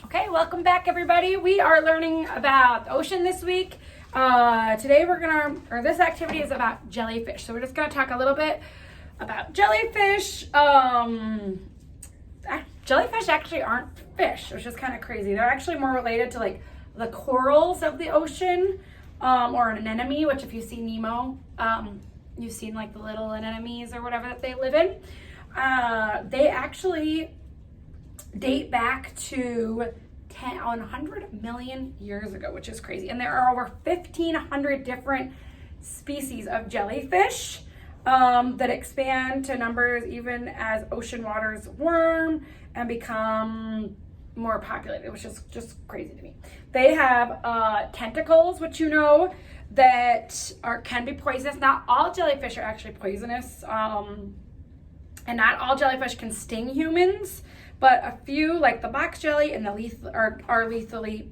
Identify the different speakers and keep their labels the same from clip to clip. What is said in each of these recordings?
Speaker 1: Okay, welcome back everybody. We are learning about the ocean this week. Today this activity is about jellyfish. So we're just gonna talk a little bit about jellyfish. Jellyfish actually aren't fish, which is kind of crazy. They're actually more related to like the corals of the ocean, or an anemone, which if you see Nemo, you've seen like the little anemones or whatever that they live in. They actually date back to 100 million years ago, which is crazy. And there are over 1,500 different species of jellyfish that expand to numbers even as ocean waters warm and become more populated, which is just crazy to me. They have tentacles, which you know that can be poisonous. Not all jellyfish are actually poisonous, and not all jellyfish can sting humans, but a few, like the box jelly and the are lethally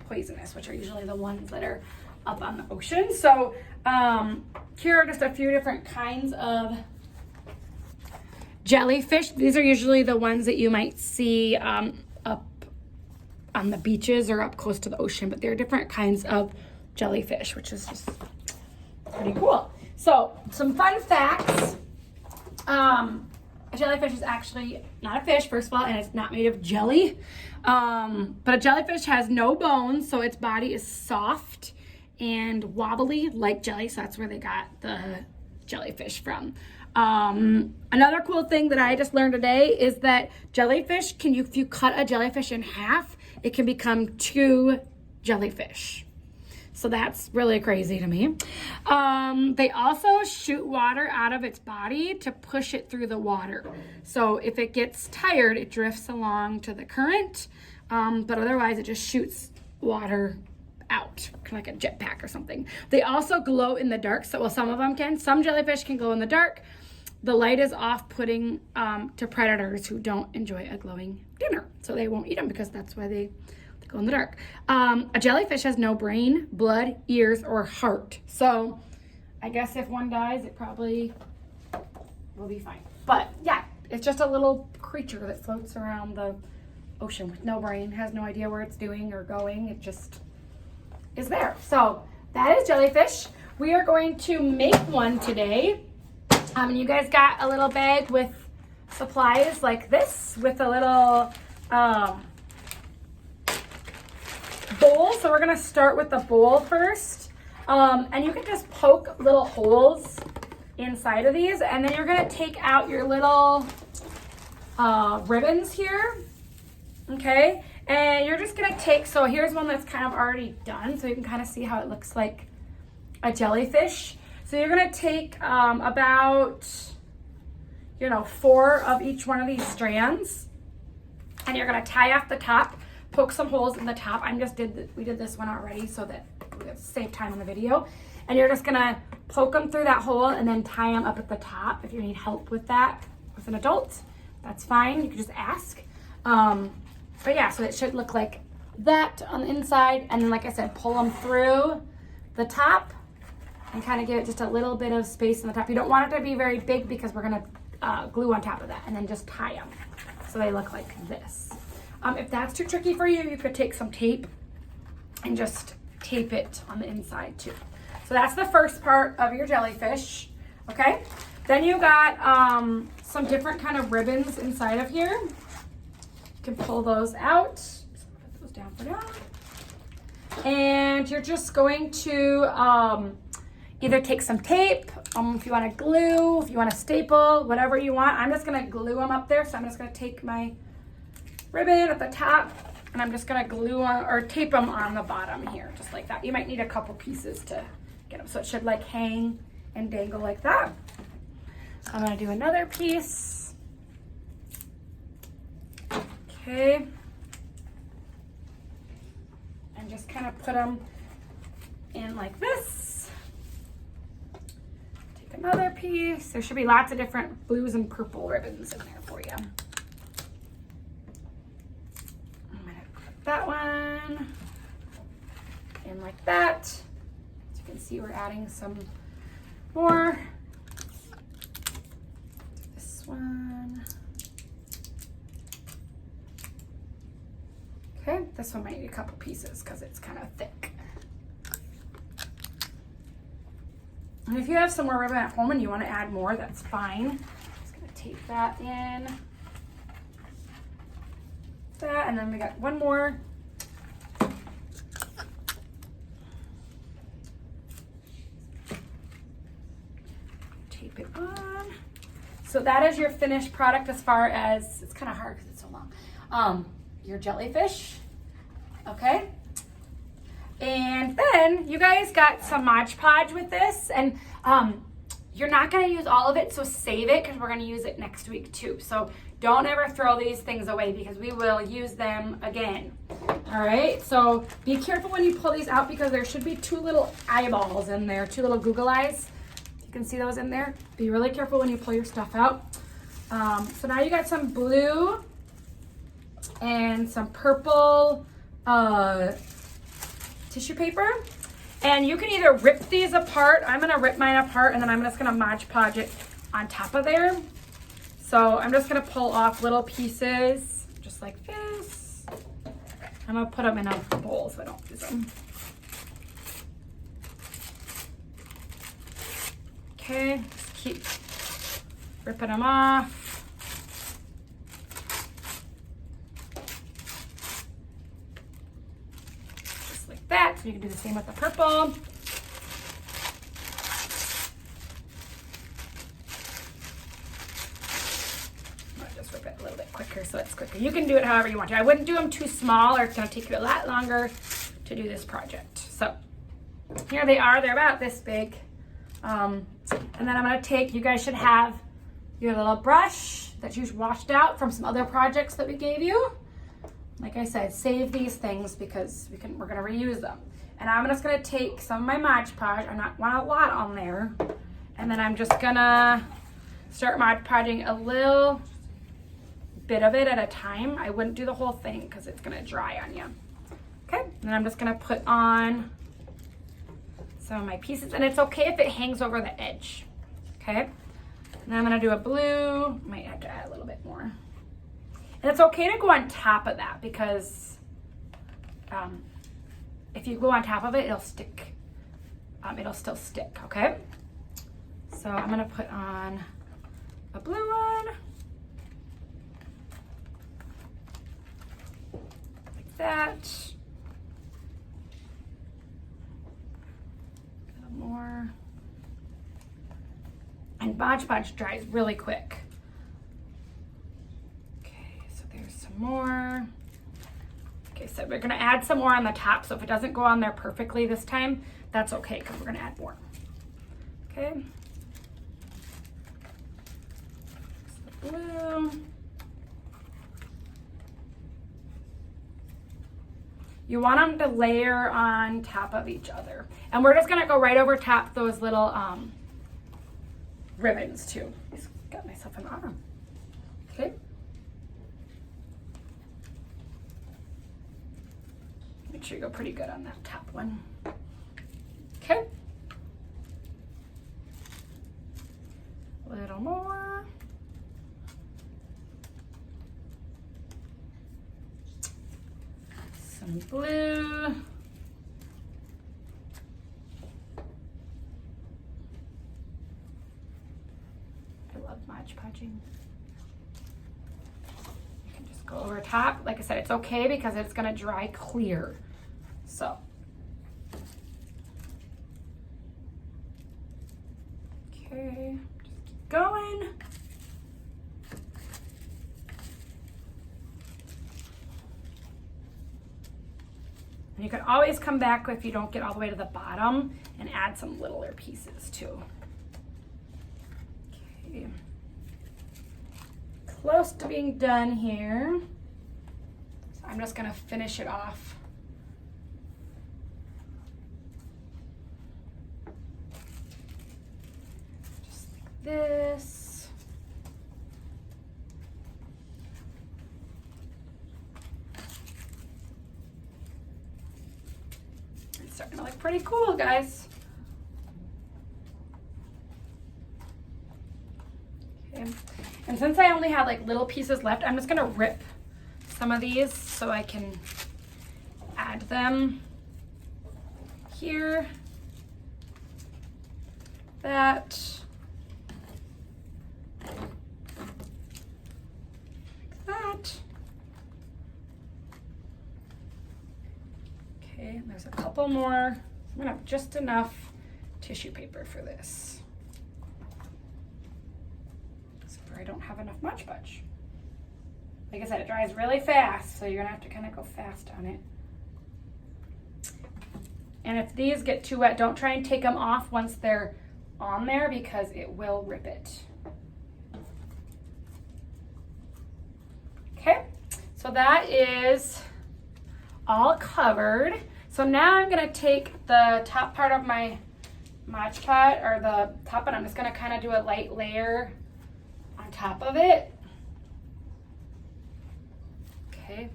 Speaker 1: poisonous, which are usually the ones that are up on the ocean. So here are just a few different kinds of jellyfish. These are usually the ones that you might see up on the beaches or up close to the ocean, but there are different kinds of jellyfish, which is just pretty cool. So some fun facts. A jellyfish is actually not a fish, first of all, and it's not made of jelly. But a jellyfish has no bones, so its body is soft and wobbly like jelly, so that's where they got the jellyfish from. Another cool thing that I just learned today is that jellyfish, if you cut a jellyfish in half, it can become 2 jellyfish. So that's really crazy to me. They also shoot water out of its body to push it through the water. So if it gets tired, it drifts along to the current, but otherwise it just shoots water out, kind of like a jetpack or something. They also glow in the dark. So, well, some of them can. Some jellyfish can glow in the dark. The light is off-putting to predators who don't enjoy a glowing dinner. So they won't eat them because that's why they glow in the dark. A jellyfish has no brain, blood, ears, or heart. So I guess if one dies, it probably will be fine. But yeah, it's just a little creature that floats around the ocean with no brain, has no idea where it's doing or going. It just is there. So that is jellyfish. We are going to make one today. And you guys got a little bag with supplies like this with a little bowl. So we're gonna start with the bowl first. And you can just poke little holes inside of these, and then you're gonna take out your little ribbons here, okay? And you're just gonna so here's one that's kind of already done, so you can kind of see how it looks like a jellyfish. So you're gonna take about 4 of each one of these strands, and you're gonna tie off the top, poke some holes in the top. We did this one already so that we have to save time in the video. And you're just gonna poke them through that hole and then tie them up at the top. If you need help with that with an adult, that's fine. You can just ask. But yeah, so it should look like that on the inside. And then, like I said, pull them through the top and kind of give it just a little bit of space in the top. You don't want it to be very big because we're gonna glue on top of that, and then just tie them so they look like this. If that's too tricky for you, you could take some tape and just tape it on the inside too. So that's the first part of your jellyfish, okay? Then you got some different kind of ribbons inside of here. You can pull those out. So put those down for now. And you're just going to either take some tape, if you want to glue, if you want to staple, whatever you want. I'm just going to glue them up there. So I'm just going to take my ribbon at the top, and I'm just gonna glue on or tape them on the bottom here, just like that. You might need a couple pieces to get them, so it should like hang and dangle like that. I'm gonna do another piece. Okay, and just kind of put them in like this. Take another piece. There should be lots of different blues and purple ribbons in there for you. That one and like that. As you can see, we're adding some more. This one. Okay, this one might need a couple pieces because it's kind of thick. And if you have some more ribbon at home and you want to add more, that's fine. Just gonna tape that in. That, and then we got one more. Tape it on. So that is your finished product as far as, it's kind of hard because it's so long. Your jellyfish, okay? And then you guys got some Mod Podge with this, and you're not gonna use all of it, so save it because we're gonna use it next week too. So don't ever throw these things away because we will use them again. All right, so be careful when you pull these out because there should be 2 little eyeballs in there, 2 little Google eyes. You can see those in there. Be really careful when you pull your stuff out. So now you got some blue and some purple tissue paper. And you can either rip these apart. I'm gonna rip mine apart and then I'm just gonna Mod Podge it on top of there. So I'm just gonna pull off little pieces just like this. I'm gonna put them in a bowl so I don't lose them. Okay, just keep ripping them off. Just like that. So you can do the same with the purple. Just rip it a little bit quicker so it's quicker. You can do it however you want to. I wouldn't do them too small or it's going to take you a lot longer to do this project. So here they are. They're about this big. And then I'm going to take, you guys should have your little brush that you washed out from some other projects that we gave you. Like I said, save these things because we're going to reuse them. And I'm just going to take some of my Mod Podge. I don't want a lot on there. And then I'm just going to start Mod Podging a little bit of it at a time. I wouldn't do the whole thing because it's going to dry on you. Okay, and then I'm just going to put on some of my pieces, and it's okay if it hangs over the edge. Okay, and I'm gonna do a blue. Might have to add a little bit more, and it's okay to go on top of that because if you go on top of it, it'll stick. It'll still stick. Okay, so I'm gonna put on a blue one like that. More. And Mod Podge dries really quick. Okay, so there's some more. Okay, so we're gonna add some more on the top. So if it doesn't go on there perfectly this time, that's okay because we're gonna add more. Okay. So blue. You want them to layer on top of each other. And we're just gonna go right over top those little ribbons too. I just got myself an arm. Okay. Make sure you go pretty good on that top one. Okay. A little more. Some blue. I love Mod Podging. You can just go over top. Like I said, it's okay because it's gonna dry clear. So. Okay, just keep going. And you can always come back if you don't get all the way to the bottom and add some littler pieces too. Okay. Close to being done here. So I'm just gonna finish it off. Just like this. It's starting to look pretty cool, guys. Okay. And since I only have like little pieces left, I'm just gonna rip some of these so I can add them here, that, like that. Okay, and there's a couple more. I'm gonna have just enough tissue paper for this. I don't have enough Mod Podge. Like I said, it dries really fast, so you're gonna have to kind of go fast on it. And if these get too wet, don't try and take them off once they're on there because it will rip it. Okay, so that is all covered. So now I'm gonna take the top part of my Mod Podge, or the top, and I'm just gonna kind of do a light layer on top of it. Okay.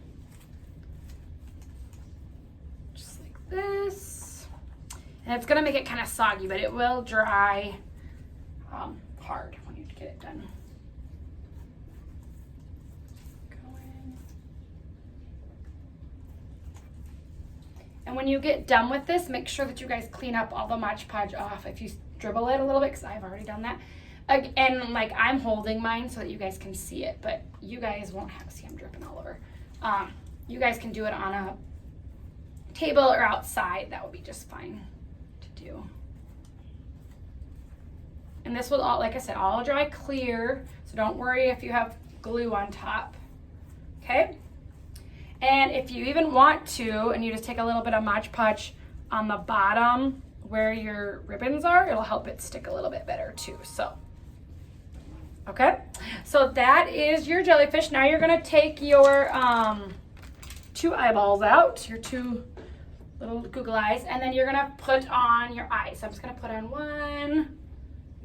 Speaker 1: Just like this. And it's gonna make it kind of soggy, but it will dry hard when you get it done. And when you get done with this, make sure that you guys clean up all the Mod Podge off. If you dribble it a little bit, because I've already done that. And like I'm holding mine so that you guys can see it, but you guys won't have, see I'm dripping all over. You guys can do it on a table or outside. That would be just fine to do. And this will all, like I said, all dry clear. So don't worry if you have glue on top. Okay? And if you even want to, and you just take a little bit of Mod Podge on the bottom where your ribbons are, it'll help it stick a little bit better too. So, okay. So that is your jellyfish. Now you're gonna take your 2 eyeballs out, your 2 little Google eyes, and then you're gonna put on your eyes. So I'm just gonna put on one,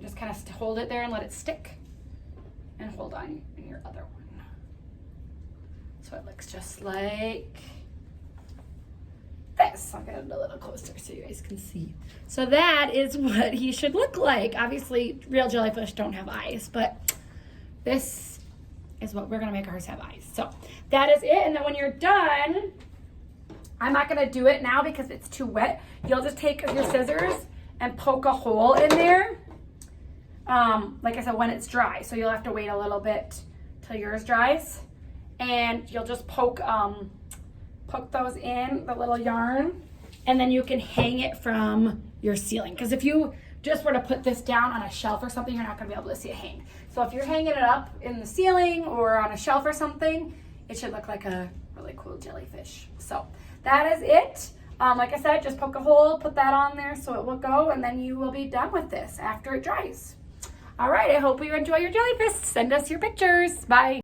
Speaker 1: just kind of hold it there and let it stick, and hold on in your other one. So it looks just like this. I'll get it a little closer so you guys can see. So that is what he should look like. Obviously, real jellyfish don't have eyes, but this is what we're gonna make ours have eyes. So that is it. And then when you're done, I'm not gonna do it now because it's too wet. You'll just take your scissors and poke a hole in there. Like I said, when it's dry. So you'll have to wait a little bit till yours dries. And you'll just poke those in the little yarn, and then you can hang it from your ceiling. Because if you just were to put this down on a shelf or something, you're not gonna be able to see it hang. So if you're hanging it up in the ceiling or on a shelf or something, it should look like a really cool jellyfish. So that is it. Like I said, just poke a hole, put that on there so it will go, and then you will be done with this after it dries. All right, I hope you enjoy your jellyfish. Send us your pictures. Bye.